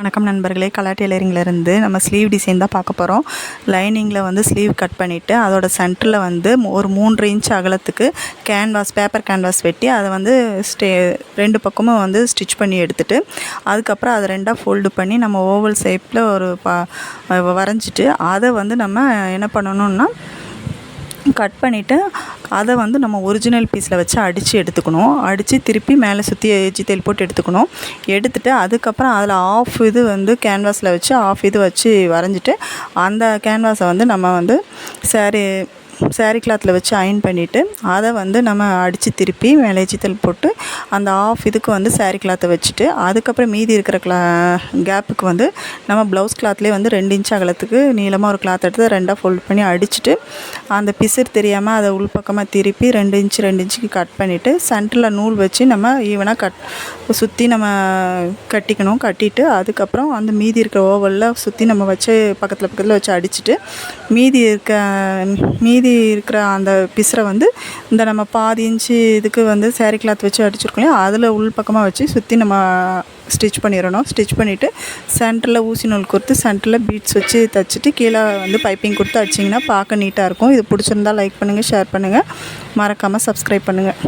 வணக்கம் நண்பர்களே, கலா டெய்லரிங்லேருந்து நம்ம ஸ்லீவ் டிசைன் தான் பார்க்க போகிறோம். லைனிங்கில் வந்து ஸ்லீவ் கட் பண்ணிவிட்டு அதோட சென்டரில் வந்து ஒரு 3 இன்ச் அகலத்துக்கு பேப்பர் கேன்வாஸ் வெட்டி அதை வந்து ரெண்டு பக்கமும் வந்து ஸ்டிச் பண்ணி எடுத்துகிட்டு அதுக்கப்புறம் அதை ரெண்டாக ஃபோல்டு பண்ணி நம்ம ஓவல் ஷேப்பில் வரைஞ்சிட்டு அதை வந்து நம்ம என்ன பண்ணணும்னா கட் பண்ணிவிட்டு அதை வந்து நம்ம ஒரிஜினல் பீஸில் வச்சு அடித்து எடுத்துக்கணும். அடித்து திருப்பி மேலே சுற்றி எஜ்ஜி தையல் போட்டு எடுத்துக்கணும். எடுத்துகிட்டு அதுக்கப்புறம் அதில் ஆஃப் இது வந்து கேன்வாஸில் வச்சு ஆஃப் இது வச்சு வரைஞ்சிட்டு அந்த கேன்வாஸை வந்து நம்ம வந்து சாரீ கிளாத்தில் வச்சு அயன் பண்ணிவிட்டு அதை வந்து நம்ம அடித்து திருப்பி மேலே எஜ்ஜி தையல் போட்டு அந்த ஆஃப் இதுக்கு வந்து சாரீ கிளாத்தை வச்சுட்டு அதுக்கப்புறம் மீதி இருக்கிற கேப்புக்கு வந்து நம்ம ப்ளவுஸ் கிளாத்லேயே வந்து 2 இன்ச் அகலத்துக்கு நீளமாக ஒரு கிளாத் எடுத்து ரெண்டாக ஃபோல்ட் பண்ணி அடிச்சுட்டு அந்த பிசுறு தெரியாமல் அதை உள்பக்கமாக திருப்பி 2 இன்ச்சுக்கு கட் பண்ணிவிட்டு சென்டரில் நூல் வச்சு நம்ம ஈவனாக சுற்றி நம்ம கட்டிக்கணும். கட்டிட்டு அதுக்கப்புறம் அந்த மீதி இருக்கிற ஓவலில் சுற்றி நம்ம வச்சு பக்கத்தில் வச்சு அடிச்சுட்டு மீதி இருக்கிற அந்த பிசுரை வந்து இந்த நம்ம பாதி இன்ச்சு இதுக்கு வந்து சாரீ கிளாத் வச்சு அடிச்சிருக்கோம் இல்லையா, அதில் உள் பக்கமாக வச்சு சுற்றி நம்ம ஸ்டிச் பண்ணிடணும். ஸ்டிச் பண்ணிவிட்டு சென்டரில் ஊசி நூல் கொடுத்து சென்டரில் பீட்ஸ் வச்சு தைச்சிட்டு கீழே வந்து பைப்பிங் கொடுத்து அடிச்சிங்கன்னா பார்க்க நீட்டாக இருக்கும். இது பிடிச்சிருந்தால் லைக் பண்ணுங்கள், ஷேர் பண்ணுங்கள், மறக்காமல் சப்ஸ்கிரைப் பண்ணுங்கள்.